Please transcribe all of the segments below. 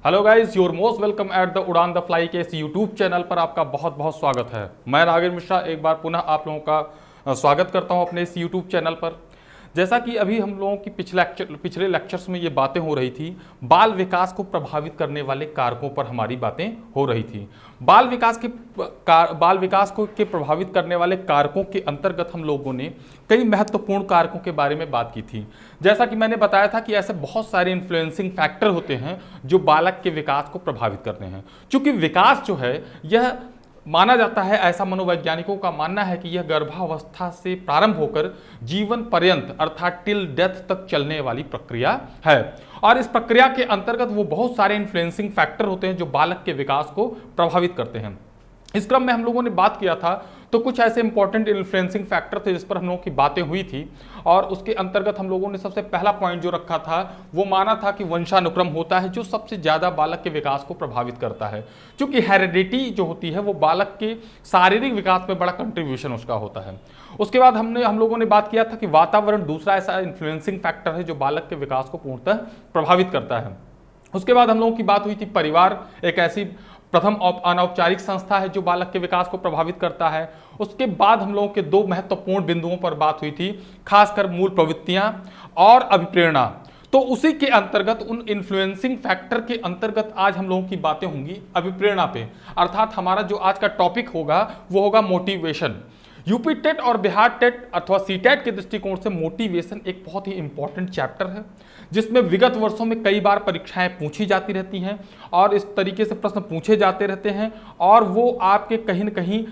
Hello guys, your most welcome at the उड़ान the fly के इस यूट्यूब चैनल पर आपका बहुत बहुत स्वागत है। मैं नागिर मिश्रा एक बार पुनः आप लोगों का स्वागत करता हूं अपने इस यूट्यूब चैनल पर। जैसा कि अभी हम लोगों की पिछले लेक्चर्स में ये बातें हो रही थी, बाल विकास को प्रभावित करने वाले कारकों पर हमारी बातें हो रही थी। बाल विकास के प्रभावित करने वाले कारकों के अंतर्गत हम लोगों ने कई महत्वपूर्ण कारकों के बारे में बात की थी। जैसा कि मैंने बताया था कि ऐसे बहुत सारे इन्फ्लुएंसिंग फैक्टर होते हैं जो बालक के विकास को प्रभावित करते हैं। क्योंकि विकास जो है यह माना जाता है, ऐसा मनोवैज्ञानिकों का मानना है कि यह गर्भावस्था से प्रारंभ होकर जीवन पर्यंत अर्थात टिल डेथ तक चलने वाली प्रक्रिया है। और इस प्रक्रिया के अंतर्गत वो बहुत सारे इन्फ्लुएंसिंग फैक्टर होते हैं जो बालक के विकास को प्रभावित करते हैं। इस क्रम में हम लोगों ने बात किया था तो कुछ ऐसे इंपॉर्टेंट इन्फ्लुएंसिंग फैक्टर थे जिस पर हम लोगों की बातें हुई थी। और उसके अंतर्गत हम लोगों ने सबसे पहला पॉइंट जो रखा था वो माना था कि वंशानुक्रम होता है जो सबसे ज़्यादा बालक के विकास को प्रभावित करता है। क्योंकि हेरिडिटी जो होती है वो बालक के शारीरिक विकास में बड़ा कंट्रीब्यूशन उसका होता है। उसके बाद हम लोगों ने बात किया था कि वातावरण दूसरा ऐसा इन्फ्लुएंसिंग फैक्टर है जो बालक के विकास को पूर्णतः प्रभावित करता है। उसके बाद हम लोगों की बात हुई थी परिवार एक ऐसी प्रथम अनौपचारिक संस्था है जो बालक के विकास को प्रभावित करता है। उसके बाद हम लोगों के दो महत्वपूर्ण बिंदुओं पर बात हुई थी, खासकर मूल प्रवृत्तियां और अभिप्रेरणा। तो उसी के अंतर्गत उन इन्फ्लुएंसिंग फैक्टर के अंतर्गत आज हम लोगों की बातें होंगी अभिप्रेरणा पे। अर्थात हमारा जो आज का टॉपिक होगा वो होगा मोटिवेशन। यूपी टेट और बिहार टेट अथवा सीटेट के दृष्टिकोण से मोटिवेशन एक बहुत ही इंपॉर्टेंट चैप्टर है जिसमें विगत वर्षों में कई बार परीक्षाएं पूछी जाती रहती हैं और इस तरीके से प्रश्न पूछे जाते रहते हैं और वो आपके कहीं न कहीं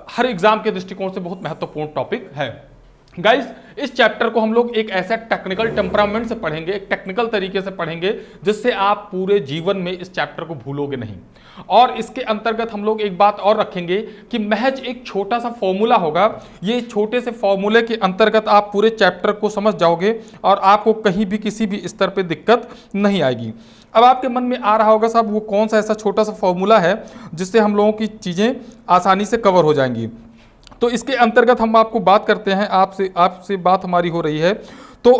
हर एग्जाम के दृष्टिकोण से बहुत महत्वपूर्ण टॉपिक है। गाइस, इस चैप्टर को हम लोग एक ऐसा टेक्निकल टेम्परामेंट से पढ़ेंगे, एक टेक्निकल तरीके से पढ़ेंगे जिससे आप पूरे जीवन में इस चैप्टर को भूलोगे नहीं। और इसके अंतर्गत हम लोग एक बात और रखेंगे कि महज एक छोटा सा फॉर्मूला होगा, ये छोटे से फॉर्मूले के अंतर्गत आप पूरे चैप्टर को समझ जाओगे और आपको कहीं भी किसी भी स्तर पर दिक्कत नहीं आएगी। अब आपके मन में आ रहा होगा साहब वो कौन सा ऐसा छोटा सा फॉर्मूला है जिससे हम लोगों की चीज़ें आसानी से कवर हो जाएंगी। तो इसके अंतर्गत हम आपको बात करते हैं, आपसे बात हमारी हो रही है। तो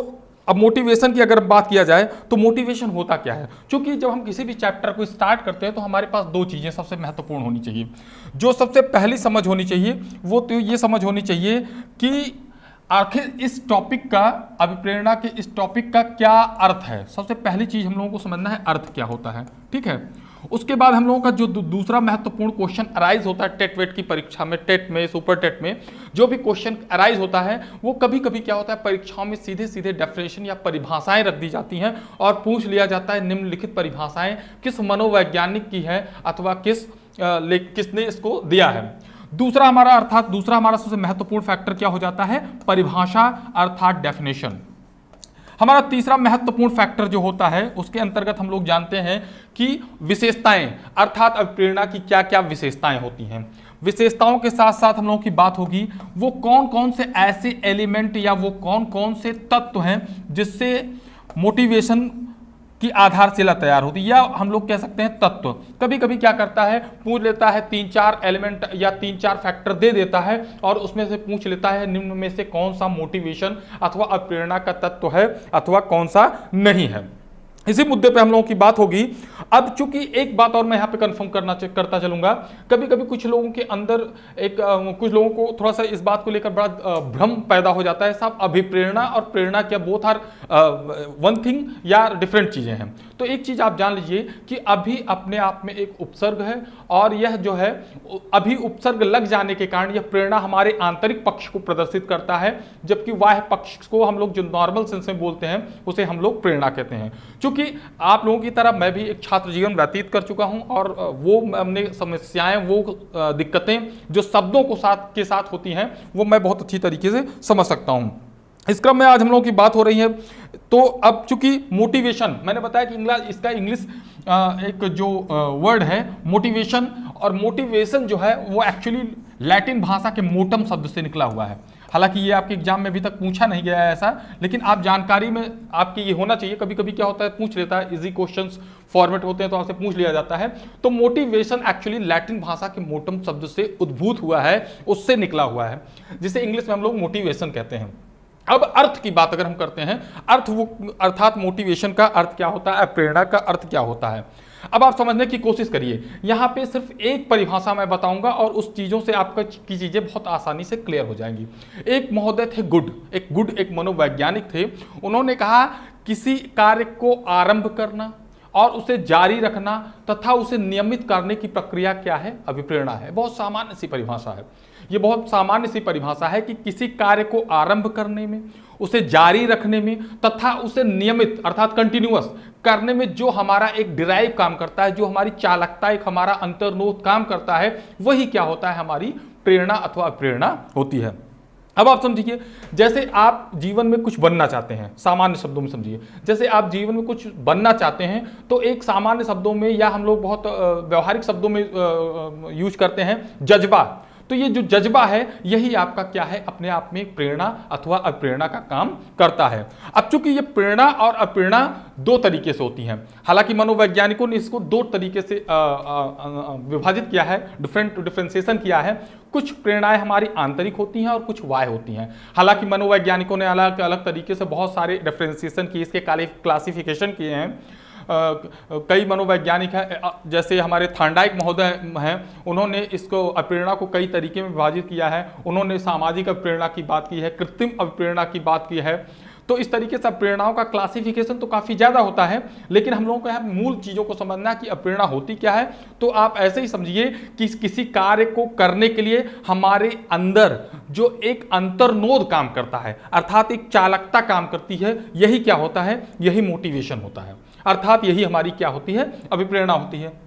अब मोटिवेशन की अगर बात किया जाए तो मोटिवेशन होता क्या है। क्योंकि जब हम किसी भी चैप्टर को स्टार्ट करते हैं तो हमारे पास दो चीज़ें सबसे महत्वपूर्ण होनी चाहिए। जो सबसे पहली समझ होनी चाहिए वो तो ये समझ होनी चाहिए कि आखिर इस टॉपिक का, अभिप्रेरणा के इस टॉपिक का क्या अर्थ है। सबसे पहली चीज़ हम लोगों को समझना है अर्थ क्या होता है, ठीक है। उसके बाद हम लोगों का जो दूसरा महत्वपूर्ण क्वेश्चन अराइज होता है टेट वेट की परीक्षा में, टेट में, सुपर टेट में जो भी क्वेश्चन अराइज होता है वो कभी कभी क्या होता है परीक्षाओं में सीधे सीधे डेफिनेशन या परिभाषाएं रख दी जाती हैं और पूछ लिया जाता है निम्नलिखित परिभाषाएं किस मनोवैज्ञानिक की है अथवा किसने इसको दिया है। दूसरा हमारा सबसे महत्वपूर्ण फैक्टर क्या हो जाता है, परिभाषा अर्थात डेफिनेशन। हमारा तीसरा महत्वपूर्ण फैक्टर जो होता है उसके अंतर्गत हम लोग जानते हैं कि विशेषताएं अर्थात अभिप्रेरणा की क्या क्या विशेषताएं होती हैं। विशेषताओं के साथ साथ हम लोगों की बात होगी वो कौन कौन से ऐसे एलिमेंट या वो कौन कौन से तत्व हैं जिससे मोटिवेशन की आधारशिला तैयार होती है, या हम लोग कह सकते हैं तत्व। कभी कभी क्या करता है पूछ लेता है 3-4 एलिमेंट या 3-4 फैक्टर दे देता है और उसमें से पूछ लेता है निम्न में से कौन सा मोटिवेशन अथवा प्रेरणा का तत्व है अथवा कौन सा नहीं है। इसी मुद्दे पे हम लोगों की बात होगी। अब चूंकि एक बात और मैं यहाँ पे कंफर्म करता चलूंगा, कभी कभी कुछ लोगों के अंदर कुछ लोगों को थोड़ा सा इस बात को लेकर बड़ा भ्रम पैदा हो जाता है, साहब अभिप्रेरणा और प्रेरणा क्या बोथ आर वन थिंग या डिफरेंट चीजें हैं। तो एक चीज आप जान लीजिए कि अभी अपने आप में एक उपसर्ग है और यह जो है अभी उपसर्ग लग जाने के कारण यह प्रेरणा हमारे आंतरिक पक्ष को प्रदर्शित करता है, जबकि बाह्य पक्ष को हम लोग जो नॉर्मल सेंस में बोलते हैं उसे हम लोग प्रेरणा कहते हैं। क्योंकि आप लोगों की तरह मैं भी एक छात्र जीवन व्यतीत कर चुका हूं और वो हमने समस्याएं, वो दिक्कतें जो शब्दों के साथ होती हैं वो मैं बहुत अच्छी तरीके से समझ सकता हूं। इस क्रम में आज हम लोगों की बात हो रही है। तो अब चूंकि मोटिवेशन मैंने बताया कि इसका इंग्लिश एक जो वर्ड है मोटिवेशन, और मोटिवेशन जो है वो एक्चुअली लैटिन भाषा के मोटम शब्द से निकला हुआ है। हालांकि ये आपके एग्जाम में अभी तक पूछा नहीं गया है ऐसा, लेकिन आप जानकारी में आपकी ये होना चाहिए। कभी कभी क्या होता है पूछ लेता है, इजी क्वेश्चंस फॉर्मेट होते हैं तो आपसे पूछ लिया जाता है। तो मोटिवेशन एक्चुअली लैटिन भाषा के मोटम शब्द से उद्भूत हुआ है, उससे निकला हुआ है, जिसे इंग्लिश में हम लोग मोटिवेशन कहते हैं। अब अर्थ की बात अगर हम करते हैं, अर्थ वो अर्थात मोटिवेशन का अर्थ क्या होता है, प्रेरणा का अर्थ क्या होता है, अब आप समझने की कोशिश करिए। यहां पे सिर्फ एक परिभाषा मैं बताऊंगा और उस चीजों से आपका की चीजें बहुत आसानी से क्लियर हो जाएंगी। एक महोदय थे गुड एक मनोवैज्ञानिक थे। उन्होंने कहा किसी कार्य को आरंभ करना और उसे जारी रखना तथा उसे नियमित करने की प्रक्रिया क्या है, अभिप्रेरणा है। बहुत सामान्य सी परिभाषा है, ये बहुत सामान्य सी परिभाषा है कि किसी कार्य को आरंभ करने में, उसे जारी रखने में तथा उसे नियमित अर्थात कंटिन्यूअस करने में जो हमारा एक डिराइव काम करता है, जो हमारी चालकता, एक हमारा अंतर्निहित काम करता है, वही क्या होता है, हमारी प्रेरणा अथवा प्रेरणा होती है। अब आप समझिए, जैसे आप जीवन में कुछ बनना चाहते हैं, सामान्य शब्दों में समझिए, जैसे आप जीवन में कुछ बनना चाहते हैं तो एक सामान्य शब्दों में या हम लोग बहुत व्यवहारिक शब्दों में यूज करते हैं जज्बा। तो ये जो जज्बा है यही आपका क्या है, अपने आप में प्रेरणा अथवा अप्रेरणा का काम करता है। अब चूंकि ये प्रेरणा और अप्रेरणा दो तरीके से होती हैं, हालांकि मनोवैज्ञानिकों ने इसको दो तरीके से विभाजित किया है, डिफरेंशिएशन किया है। कुछ प्रेरणाएं हमारी आंतरिक होती हैं और कुछ बाह्य होती हैं। हालांकि मनोवैज्ञानिकों ने अलग अलग तरीके से बहुत सारे डिफरेंशिएशन किए, इसके क्लासिफिकेशन किए हैं। कई मनोवैज्ञानिक हैं, जैसे हमारे थांडाइक महोदय हैं, उन्होंने इसको अप्रेरणा को कई तरीके में विभाजित किया है। उन्होंने सामाजिक अप्रेरणा की बात की है, कृत्रिम अप्रेरणा की बात की है। तो इस तरीके से प्रेरणाओं का क्लासिफिकेशन तो काफ़ी ज़्यादा होता है, लेकिन हम लोगों को यहाँ मूल चीज़ों को समझना कि अप्रेरणा होती क्या है। तो आप ऐसे ही समझिए कि किसी कार्य को करने के लिए हमारे अंदर जो एक अंतर्नोद काम करता है, अर्थात एक चालकता काम करती है, यही क्या होता है, यही मोटिवेशन होता है, अर्थात यही हमारी क्या होती है, अभिप्रेरणा होती है।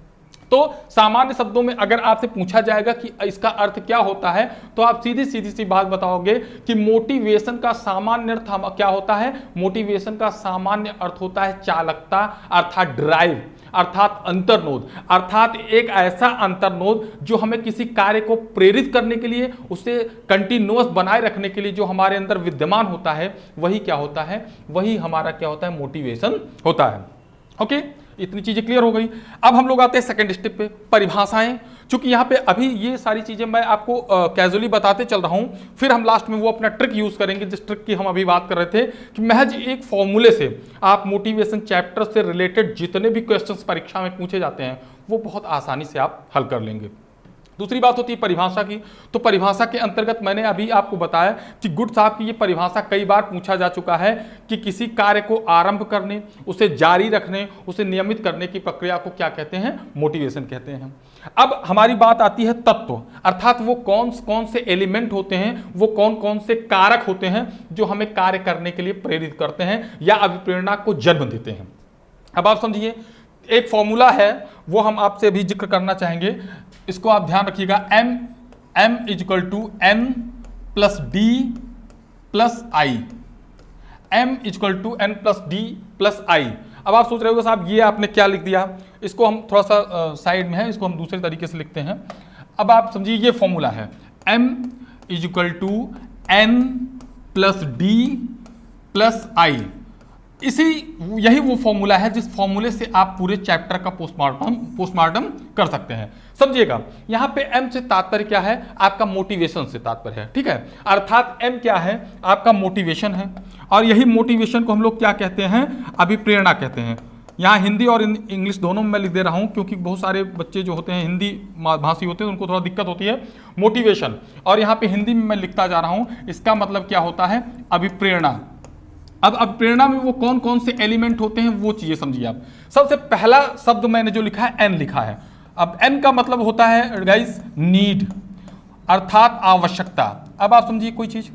तो सामान्य शब्दों में अगर आपसे पूछा जाएगा कि इसका अर्थ क्या होता है, तो आप सीधी सी बात बताओगे कि मोटिवेशन का सामान्य अर्थ क्या होता है, मोटिवेशन का सामान्य अर्थ होता है चालकता अर्थात ड्राइव, अर्थात अंतर्नोद, अर्थात एक ऐसा अंतर्नोद जो हमें किसी कार्य को प्रेरित करने के लिए, उसे कंटिन्यूअस बनाए रखने के लिए जो हमारे अंदर विद्यमान होता है, वही क्या होता है, वही हमारा क्या होता है, मोटिवेशन होता है। ओके, इतनी चीजें क्लियर हो गई। अब हम लोग आते हैं सेकंड स्टेप पे, परिभाषाएं। चूंकि यहाँ पे अभी ये सारी चीजें मैं आपको कैजुअली बताते चल रहा हूं, फिर हम लास्ट में वो अपना ट्रिक यूज करेंगे जिस ट्रिक की हम अभी बात कर रहे थे कि महज एक फॉर्मूले से आप मोटिवेशन चैप्टर से रिलेटेड जितने भी क्वेश्चंस परीक्षा में पूछे जाते हैं वो बहुत आसानी से आप हल कर लेंगे। दूसरी बात होती है परिभाषा की। तो परिभाषा के अंतर्गत मैंने अभी आपको बताया कि गुड साहब की ये परिभाषा कई बार पूछा जा चुका है कि किसी कार्य को आरंभ करने, उसे जारी रखने, उसे नियमित करने की प्रक्रिया को क्या कहते हैं, मोटिवेशन कहते हैं। अब हमारी बात आती है तत्व, अर्थात वो कौन कौन से एलिमेंट होते हैं, वो कौन कौन से कारक होते हैं जो हमें कार्य करने के लिए प्रेरित करते हैं या अभिप्रेरणा को जन्म देते हैं। अब आप समझिए, एक फॉर्मूला है वो हम आपसे अभी जिक्र करना चाहेंगे, इसको आप ध्यान रखिएगा। m equal to n plus D plus I, m equal to n plus D plus I. अब आप सोच रहे हो साहब ये आपने क्या लिख दिया, इसको हम थोड़ा सा साइड में है, इसको हम दूसरे तरीके से लिखते हैं। अब आप समझिए ये फॉर्मूला है m equal to n plus D plus I. यही वो फॉर्मूला है जिस फॉर्मूले से आप पूरे चैप्टर का पोस्टमार्टम कर सकते हैं। समझिएगा, यहां पे m से तात्पर्य क्या है, आपका मोटिवेशन से तात्पर्य है, ठीक है। अर्थात m क्या है, आपका मोटिवेशन है, और यही मोटिवेशन को हम लोग क्या कहते हैं, अभिप्रेरणा कहते हैं। यहाँ हिंदी और इंग्लिश दोनों में मैं लिख दे रहा हूँ क्योंकि बहुत सारे बच्चे जो होते हैं हिंदी भाषी होते हैं उनको थोड़ा दिक्कत होती है। मोटिवेशन, और यहाँ पे हिंदी में मैं लिखता जा रहा हूँ, इसका मतलब क्या होता है, अभिप्रेरणा। अब प्रेरणा में वो कौन कौन से एलिमेंट होते हैं वो चीजें समझिए आप। सबसे पहला शब्द मैंने जो लिखा है एन लिखा है। अब एन का मतलब होता है गाइस नीड, अर्थात आवश्यकता। अब आप समझिए कोई चीज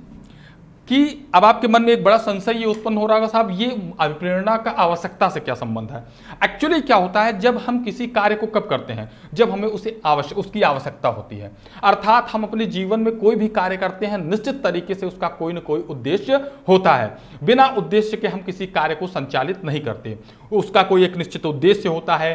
कि अब आपके मन में एक बड़ा संशय ये उत्पन्न हो रहा है, साहब ये अभिप्रेरणा का आवश्यकता से क्या संबंध है। एक्चुअली क्या होता है, जब हम किसी कार्य को कब करते हैं, जब हमें उसकी आवश्यकता होती है। अर्थात हम अपने जीवन में कोई भी कार्य करते हैं, निश्चित तरीके से उसका कोई ना कोई उद्देश्य होता है। बिना उद्देश्य के हम किसी कार्य को संचालित नहीं करते, उसका कोई एक निश्चित उद्देश्य होता है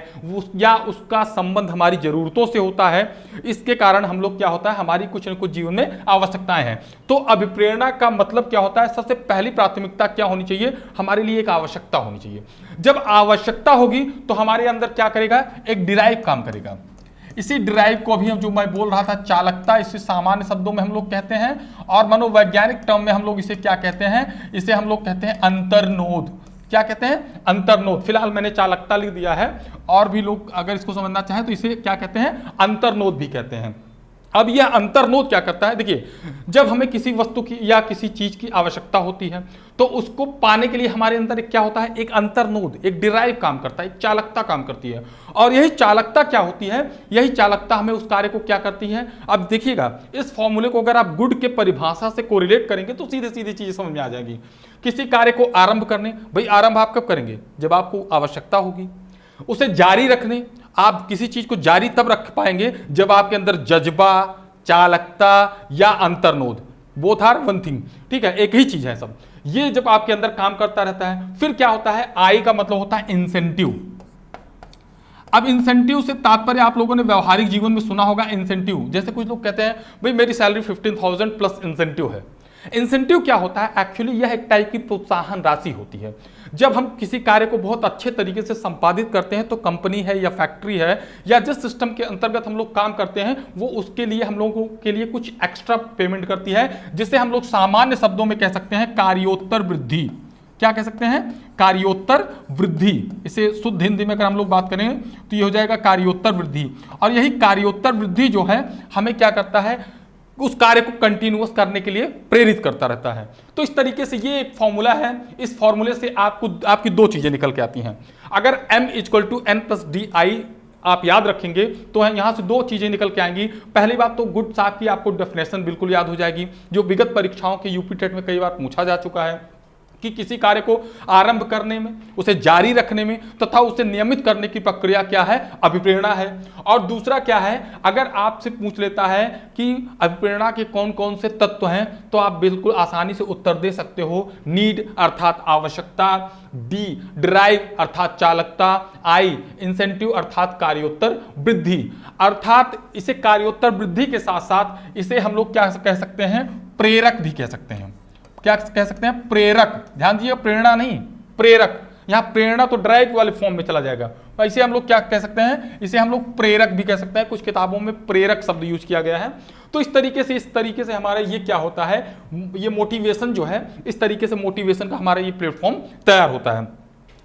या उसका संबंध हमारी जरूरतों से होता है। इसके कारण हम लोग क्या होता है, हमारी कुछ न कुछ जीवन में आवश्यकताएं हैं। तो अभिप्रेरणा का मतलब क्या होता है, सबसे पहली प्राथमिकता क्या होनी चाहिए, हमारे लिए एक आवश्यकता होनी चाहिए। जब आवश्यकता होगी तो हमारे अंदर क्या करेगा, एक डिराइव काम करेगा। इसी डिराइव को अभी हम जो मैं बोल रहा था चालकता, इसे सामान्य शब्दों में हम लोग कहते हैं, और मनोवैज्ञानिक टर्म में हम लोग इसे क्या कहते हैं, इसे हम लोग कहते हैं अंतर्नोद। क्या कहते हैं? अंतर्नोद। फिलहाल मैंने चालकता लिख दिया है, और भी लोग अगर इसको समझना चाहे तो इसे क्या कहते हैं? अंतर्नोद भी कहते हैं। अब यह अंतर्नोद क्या करता है? देखिए, जब हमें किसी वस्तु की या किसी चीज की आवश्यकता होती है तो उसको पाने के लिए हमारे अंदर एक क्या होता है? एक अंतर्नोद, एक डिराइव काम करता है, एक चालकता काम करती है। और यही चालकता क्या होती है? यही चालकता हमें उस कार्य को क्या करती है? अब देखिएगा, इस फॉर्मूले को अगर आप गुड के परिभाषा से कोरिलेट करेंगे तो सीधे सीधे चीजें समझ में आ जाएगी। किसी कार्य को आरंभ करने, भाई आरंभ आप कब करेंगे? जब आपको आवश्यकता होगी। उसे जारी रखने, आप किसी चीज को जारी तब रख पाएंगे जब आपके अंदर जज्बा, चालकता या अंतर्नोद, बोथ आर वन थिंग, ठीक है, एक ही चीज है सब, ये जब आपके अंदर काम करता रहता है। फिर क्या होता है? आई का मतलब होता है इंसेंटिव। अब इंसेंटिव से तात्पर्य आप लोगों ने व्यवहारिक जीवन में सुना होगा इंसेंटिव। जैसे कुछ लोग कहते हैं भाई मेरी सैलरी 15,000 प्लस इंसेंटिव है। इंसेंटिव क्या होता है? एक्चुअली यह एक टाइप की प्रोत्साहन राशि होती है। जब हम किसी कार्य को बहुत अच्छे तरीके से संपादित करते हैं तो कंपनी है या फैक्ट्री है या जिस सिस्टम के अंतर्गत हम लोग काम करते हैं वो उसके लिए हम लोगों के लिए कुछ एक्स्ट्रा पेमेंट करती है, जिसे हम लोग सामान्य शब्दों में कह सकते हैं कार्योत्तर वृद्धि। क्या कह सकते हैं? कार्योत्तर वृद्धि। इसे शुद्ध हिंदी में अगर हम लोग बात करें तो ये हो जाएगा कार्योत्तर वृद्धि। और यही कार्योत्तर वृद्धि जो है हमें क्या करता है? उस कार्य को कंटिन्यूअस करने के लिए प्रेरित करता रहता है। तो इस तरीके से ये एक फॉर्मूला है। इस फॉर्मूले से आपकी दो चीजें निकल के आती हैं। अगर m = n+di आप याद रखेंगे तो यहां से दो चीजें निकल के आएंगी। पहली बात तो गुड साहब की आपको डेफिनेशन बिल्कुल याद हो जाएगी, जो विगत परीक्षाओं के यूपी टेट में कई बार पूछा जा चुका है कि किसी कार्य को आरंभ करने में, उसे जारी रखने में तथा उसे नियमित करने की प्रक्रिया क्या है? अभिप्रेरणा है। और दूसरा क्या है? अगर आपसे पूछ लेता है कि अभिप्रेरणा के कौन कौन से तत्व हैं तो आप बिल्कुल आसानी से उत्तर दे सकते हो। नीड अर्थात आवश्यकता, डी ड्राइव अर्थात चालकता, आई इंसेंटिव अर्थात कार्योत्तर वृद्धि। अर्थात इसे कार्योत्तर वृद्धि के साथ साथ इसे हम लोग क्या कह सकते हैं? प्रेरक भी कह सकते हैं। क्या कह सकते हैं? प्रेरक। ध्यान दीजिए, प्रेरणा नहीं, प्रेरक। यहां प्रेरणा तो ड्राइव वाले फॉर्म में चला जाएगा, इसे हम लोग क्या कह सकते हैं? इसे हम लोग प्रेरक भी कह सकते हैं। कुछ किताबों में प्रेरक शब्द यूज किया गया है। तो इस तरीके से हमारा ये क्या होता है? ये मोटिवेशन जो है, इस तरीके से मोटिवेशन का हमारा ये प्लेटफॉर्म तैयार होता है।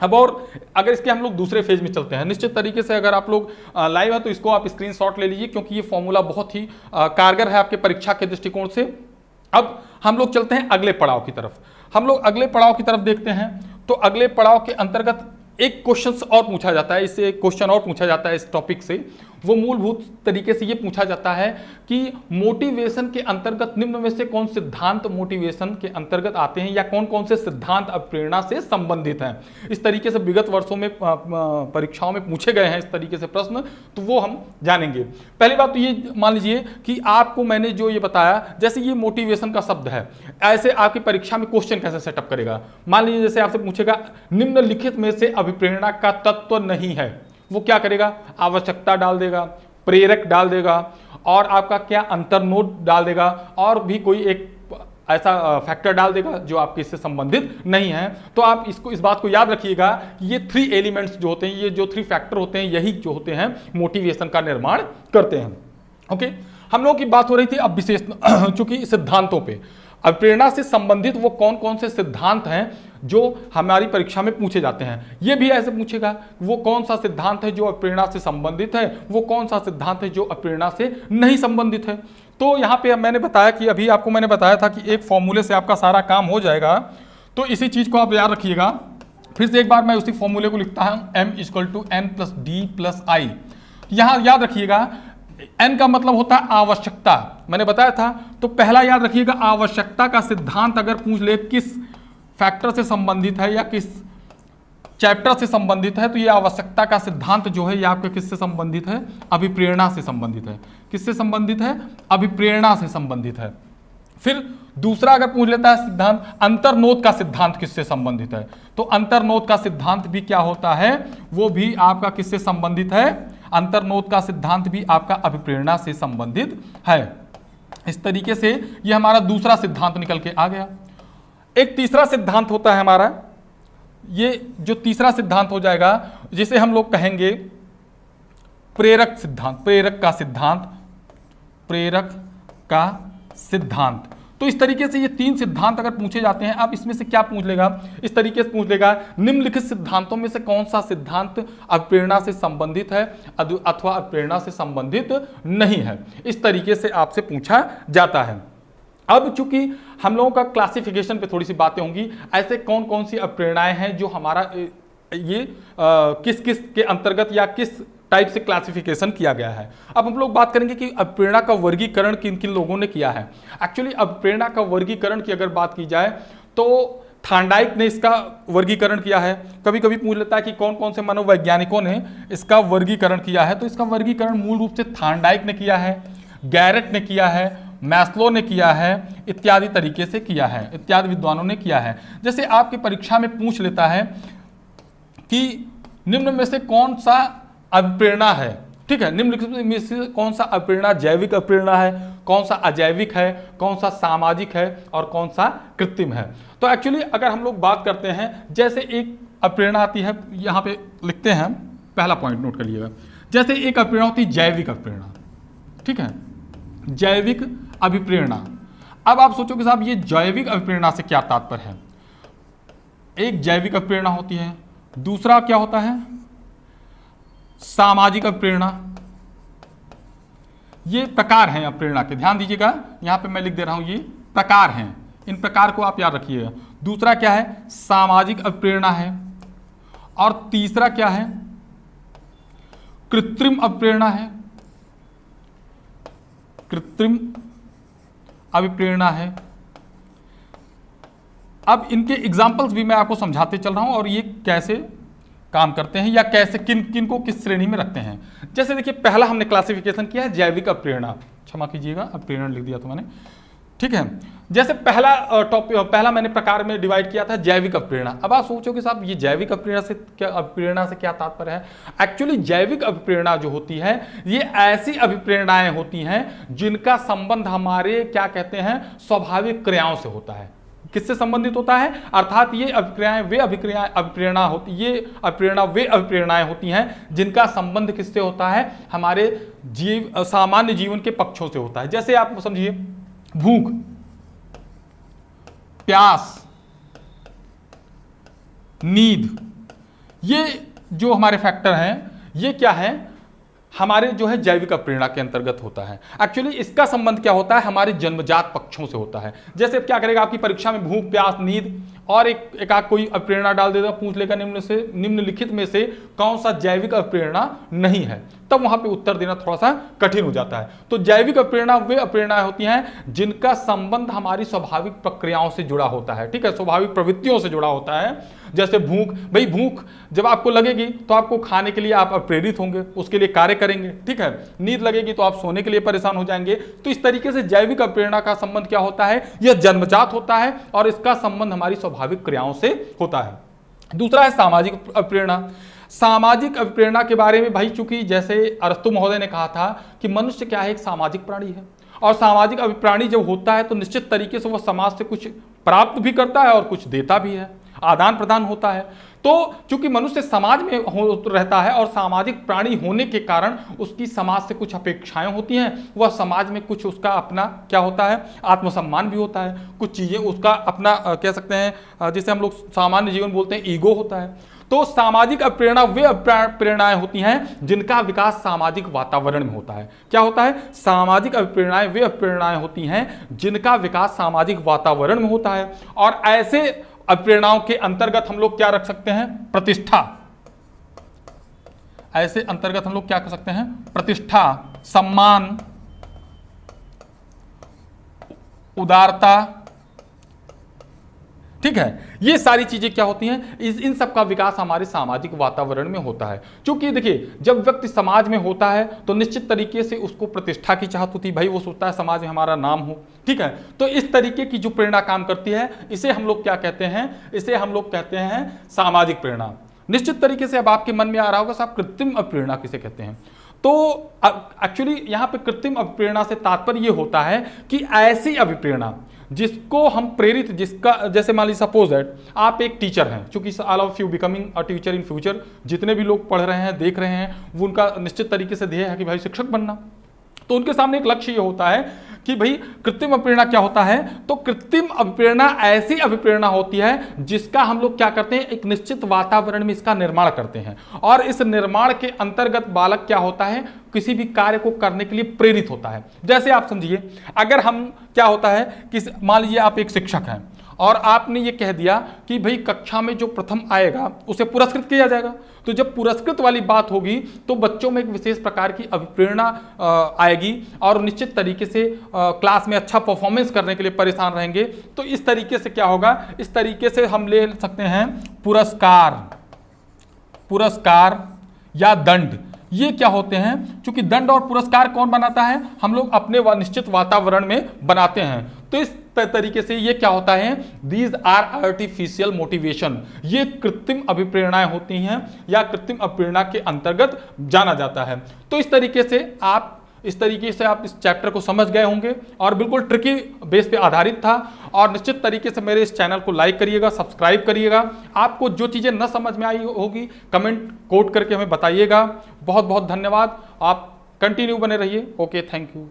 अब और अगर इसके हम लोग दूसरे फेज में चलते हैं, निश्चित तरीके से अगर आप लोग लाइव है तो इसको आप स्क्रीनशॉट ले लीजिए, क्योंकि ये फॉर्मूला बहुत ही कारगर है आपके परीक्षा के दृष्टिकोण से। अब हम लोग चलते हैं अगले पड़ाव की तरफ। हम लोग अगले पड़ाव की तरफ देखते हैं तो अगले पड़ाव के अंतर्गत एक क्वेश्चन और पूछा जाता है, इससे एक क्वेश्चन और पूछा जाता है इस टॉपिक से। वो मूलभूत तरीके से ये पूछा जाता है कि मोटिवेशन के अंतर्गत निम्न में से कौन सिद्धांत मोटिवेशन के अंतर्गत आते हैं या कौन कौन से सिद्धांत अभिप्रेरणा से संबंधित हैं। इस तरीके से विगत वर्षों में परीक्षाओं में पूछे गए हैं इस तरीके से प्रश्न, तो वो हम जानेंगे। पहली बात तो ये मान लीजिए कि आपको मैंने जो ये बताया, जैसे ये मोटिवेशन का शब्द है, ऐसे आपकी परीक्षा में क्वेश्चन कैसे सेटअप करेगा। मान लीजिए जैसे आपसे पूछेगा निम्नलिखित में से अभिप्रेरणा का तत्व नहीं है, वो क्या करेगा? आवश्यकता डाल देगा, प्रेरक डाल देगा और आपका क्या अंतर्नोद डाल देगा और भी कोई एक ऐसा फैक्टर डाल देगा जो आपके इससे संबंधित नहीं है। तो आप इस बात को याद रखिएगा कि ये 3 एलिमेंट्स जो होते हैं, ये जो 3 फैक्टर होते हैं, यही जो होते हैं मोटिवेशन का निर्माण करते हैं। ओके, हम लोगों की बात हो रही थी अब विशेष चूंकि सिद्धांतों पे। अभिप्रेरणा से संबंधित वो कौन कौन से सिद्धांत हैं जो हमारी परीक्षा में पूछे जाते हैं। ये भी ऐसे पूछेगा वो कौन सा सिद्धांत है जो अभिप्रेरणा से संबंधित है, वो कौन सा सिद्धांत है जो अभिप्रेरणा से नहीं संबंधित है। तो यहाँ पे मैंने बताया कि अभी आपको मैंने बताया था कि एक फॉर्मूले से आपका सारा काम हो जाएगा, तो इसी चीज को आप याद रखिएगा। फिर से एक बार मैं उसी फॉर्मूले को लिखता हूँ, m = n+d+i। यहाँ याद रखिएगा n का मतलब होता है आवश्यकता, मैंने बताया था। तो पहला याद रखिएगा, आवश्यकता का सिद्धांत अगर पूछ ले किस फैक्टर से संबंधित है या किस चैप्टर से संबंधित है, तो ये आवश्यकता का सिद्धांत जो है ये आपके किससे संबंधित है? अभिप्रेरणा से संबंधित है। किससे संबंधित है? अभिप्रेरणा से संबंधित है। फिर दूसरा अगर पूछ लेता है सिद्धांत, अंतर्नोद का सिद्धांत किससे संबंधित है, तो अंतर्नोद का सिद्धांत भी क्या होता है? वो भी आपका किससे संबंधित है? अंतर्नोद का सिद्धांत भी आपका अभिप्रेरणा से संबंधित है। इस तरीके से ये हमारा दूसरा सिद्धांत निकल के आ गया। एक तीसरा सिद्धांत होता है हमारा, ये जो तीसरा सिद्धांत हो जाएगा जिसे हम लोग कहेंगे प्रेरक सिद्धांत, प्रेरक का सिद्धांत, प्रेरक का सिद्धांत। तो इस तरीके से ये 3 सिद्धांत अगर पूछे जाते हैं, अब इसमें से क्या पूछ लेगा, इस तरीके से पूछ लेगा निम्नलिखित सिद्धांतों में से कौन सा सिद्धांत अभिप्रेरणा से संबंधित है अथवा अभिप्रेरणा से संबंधित नहीं है, इस तरीके से आपसे पूछा जाता है। अब चूंकि हम लोगों का क्लासिफिकेशन पे थोड़ी सी बातें होंगी, ऐसे कौन कौन सी अभिप्रेरणाएं हैं जो हमारा ये किस किस के अंतर्गत या किस टाइप से क्लासिफिकेशन किया गया है। अब हम लोग बात करेंगे कि अभिप्रेरणा का वर्गीकरण किन किन लोगों ने किया है। एक्चुअली अभिप्रेरणा का वर्गीकरण की अगर बात की जाए तो थार्नडाइक ने इसका वर्गीकरण किया है। कभी कभी पूछ लेता है कि कौन कौन से मनोवैज्ञानिकों ने इसका वर्गीकरण किया है, तो इसका वर्गीकरण मूल रूप से थार्नडाइक ने किया है, गैरेट ने किया है, मैस्लो ने किया है, इत्यादि तरीके से किया है, इत्यादि विद्वानों ने किया है। जैसे आपकी परीक्षा में पूछ लेता है कि निम्न में से कौन सा अभिप्रेरणा है, ठीक है, निम्नलिखित में से कौन सा अभिप्रेरणा जैविक अभिप्रेरणा है, कौन सा अजैविक है, कौन सा सामाजिक है और कौन सा कृत्रिम है। तो एक्चुअली अगर हम लोग बात करते हैं, जैसे एक अभिप्रेरणा आती है, यहाँ पे लिखते हैं, पहला पॉइंट नोट कर लीजिएगा। जैसे एक अभिप्रेरणा होती है जैविक अभिप्रेरणा, ठीक है, जैविक अभिप्रेरणा। अब आप सोचो कि साहब ये जैविक अभिप्रेरणा से क्या तात्पर्य है। एक जैविक अभिप्रेरणा होती है, दूसरा क्या होता है, सामाजिक अभिप्रेरणा। ये प्रकार हैं अभिप्रेरणा के, ध्यान दीजिएगा, यहां पे मैं लिख दे रहा हूं, ये प्रकार हैं, इन प्रकार को आप याद रखिएगा। दूसरा क्या है, सामाजिक अभिप्रेरणा है, और तीसरा क्या है, कृत्रिम अभिप्रेरणा है, कृत्रिम अभिप्रेरणा है। अब इनके एग्जाम्पल्स भी मैं आपको समझाते चल रहा हूं और ये कैसे काम करते हैं या कैसे किन किन को किस श्रेणी में रखते हैं। जैसे देखिए, पहला हमने क्लासिफिकेशन किया है जैविक अभिप्रेरणा, क्षमा कीजिएगा अभिप्रेरणा लिख दिया तो मैंने, ठीक है। जैसे पहला मैंने प्रकार में डिवाइड किया था जैविक अभिप्रेरणा। अब आप सोचो कि साहब ये जैविक अभिप्रेरणा से क्या तात्पर्य है। एक्चुअली जैविक अभिप्रेरणा जो होती है, ये ऐसी अभिप्रेरणाएं होती हैं जिनका संबंध हमारे क्या कहते हैं स्वाभाविक क्रियाओं से होता है। किससे संबंधित होता है, अर्थात ये अभिप्रेरणा वे अभिप्रेरणाएं होती हैं जिनका संबंध किससे होता है, हमारे सामान्य जीवन के पक्षों से होता है। जैसे आप समझिए, भूख, प्यास, नींद, ये जो हमारे फैक्टर हैं, ये क्या है, हमारे जो है जैविक अभिप्रेरणा के अंतर्गत होता है। एक्चुअली इसका संबंध क्या होता है, हमारे जन्मजात पक्षों से होता है। जैसे क्या करेगा, आपकी परीक्षा में भूख, प्यास, नींद और एक आध कोई अभिप्रेरणा डाल देगा, पूछ लेगा निम्नलिखित में से कौन सा जैविक अभिप्रेरणा नहीं है, तब वहां पे उत्तर देना थोड़ा सा कठिन हो जाता है। तो जैविक अभिप्रेरणा वे अभिप्रेरणाएं होती हैं जिनका संबंध हमारी स्वाभाविक प्रक्रियाओं से जुड़ा होता है, ठीक है, स्वाभाविक प्रवृत्तियों से जुड़ा होता है। जैसे भूख, भाई भूख जब आपको लगेगी तो आपको खाने के लिए आप प्रेरित होंगे, उसके लिए कार्य करेंगे, ठीक है। नींद लगेगी तो आप सोने के लिए परेशान हो जाएंगे। तो इस तरीके से जैविक अभिप्रेरणा का संबंध क्या होता है, यह जन्मजात होता है और इसका संबंध हमारी स्वाभाविक क्रियाओं से होता है। दूसरा है सामाजिक अभिप्रेरणा। सामाजिक अभिप्रेरणा के बारे में भाई, चूंकि जैसे अरस्तु महोदय ने कहा था कि मनुष्य क्या है, एक सामाजिक प्राणी है, और सामाजिक अभिप्राणी जब होता है तो निश्चित तरीके से वह समाज से कुछ प्राप्त भी करता है और कुछ देता भी है, आदान प्रदान होता है। तो चूंकि मनुष्य समाज में रहता है और सामाजिक प्राणी होने के कारण उसकी समाज से कुछ अपेक्षाएं होती हैं, वह समाज में कुछ उसका अपना क्या होता है, आत्मसम्मान भी होता है, कुछ चीजें उसका अपना कह सकते हैं, जिसे हम लोग सामान्य जीवन बोलते हैं ईगो होता है। तो सामाजिक अभिप्रेरणा वे प्रेरणाएं होती हैं जिनका विकास सामाजिक वातावरण में होता है। क्या होता है, सामाजिक अभिप्रेरणाएं वे अभिप्रेरणाएं होती हैं जिनका विकास सामाजिक वातावरण में होता है। और ऐसे अभिप्रेरणाओं के अंतर्गत हम लोग क्या रख सकते हैं, प्रतिष्ठा। ऐसे अंतर्गत हम लोग क्या कर सकते हैं, प्रतिष्ठा, सम्मान, उदारता, ठीक है। ये सारी चीजें क्या होती हैं, इन सब का विकास हमारे सामाजिक वातावरण में होता है। क्योंकि देखिए, जब व्यक्ति समाज में होता है तो निश्चित तरीके से उसको प्रतिष्ठा की चाहत होती है, भाई वो सोचता है समाज में हमारा नाम हो, ठीक है। तो इस तरीके की जो प्रेरणा काम करती है, इसे हम लोग क्या कहते हैं, इसे हम लोग कहते हैं सामाजिक प्रेरणा। निश्चित तरीके से अब आपके मन में आ रहा होगा साहब कृत्रिम अभिप्रेरणा किसे कहते हैं। तो एक्चुअली यहां पे कृत्रिम अभिप्रेरणा से तात्पर्य यह होता है कि ऐसी अभिप्रेरणा जिसको हम प्रेरित, जिसका जैसे मान लीजिए सपोज दैट आप एक टीचर हैं, चूंकि all of you becoming a teacher in future, जितने भी लोग पढ़ रहे हैं देख रहे हैं वो उनका निश्चित तरीके से ध्येय है कि भाई शिक्षक बनना। तो उनके सामने एक लक्ष्य ये होता है कि भाई कृत्रिम अभिप्रेरणा क्या होता है। तो कृत्रिम अभिप्रेरणा ऐसी अभिप्रेरणा होती है जिसका हम लोग क्या करते हैं, एक निश्चित वातावरण में इसका निर्माण करते हैं, और इस निर्माण के अंतर्गत बालक क्या होता है, किसी भी कार्य को करने के लिए प्रेरित होता है। जैसे आप समझिए, अगर हम क्या होता है कि मान लीजिए आप एक शिक्षक हैं और आपने ये कह दिया कि भाई कक्षा में जो प्रथम आएगा उसे पुरस्कृत किया जाएगा। तो जब पुरस्कृत वाली बात होगी तो बच्चों में एक विशेष प्रकार की अभिप्रेरणा आएगी और निश्चित तरीके से क्लास में अच्छा परफॉर्मेंस करने के लिए परेशान रहेंगे। तो इस तरीके से क्या होगा, इस तरीके से हम ले सकते हैं पुरस्कार या दंड। ये क्या होते हैं, क्योंकि दंड और पुरस्कार कौन बनाता है, हम लोग अपने निश्चित वातावरण में बनाते हैं। तो इस तरीके से ये क्या होता है, दीज आर आर्टिफिशियल मोटिवेशन, ये कृत्रिम अभिप्रेरणाएं होती हैं या कृत्रिम अभिप्रेरणा के अंतर्गत जाना जाता है। तो इस तरीके से आप इस चैप्टर को समझ गए होंगे और बिल्कुल ट्रिकी बेस पे आधारित था। और निश्चित तरीके से मेरे इस चैनल को लाइक करिएगा, सब्सक्राइब करिएगा। आपको जो चीज़ें न समझ में आई होगी कमेंट कोड करके हमें बताइएगा। बहुत बहुत धन्यवाद, आप कंटिन्यू बने रहिए। Okay, thank you.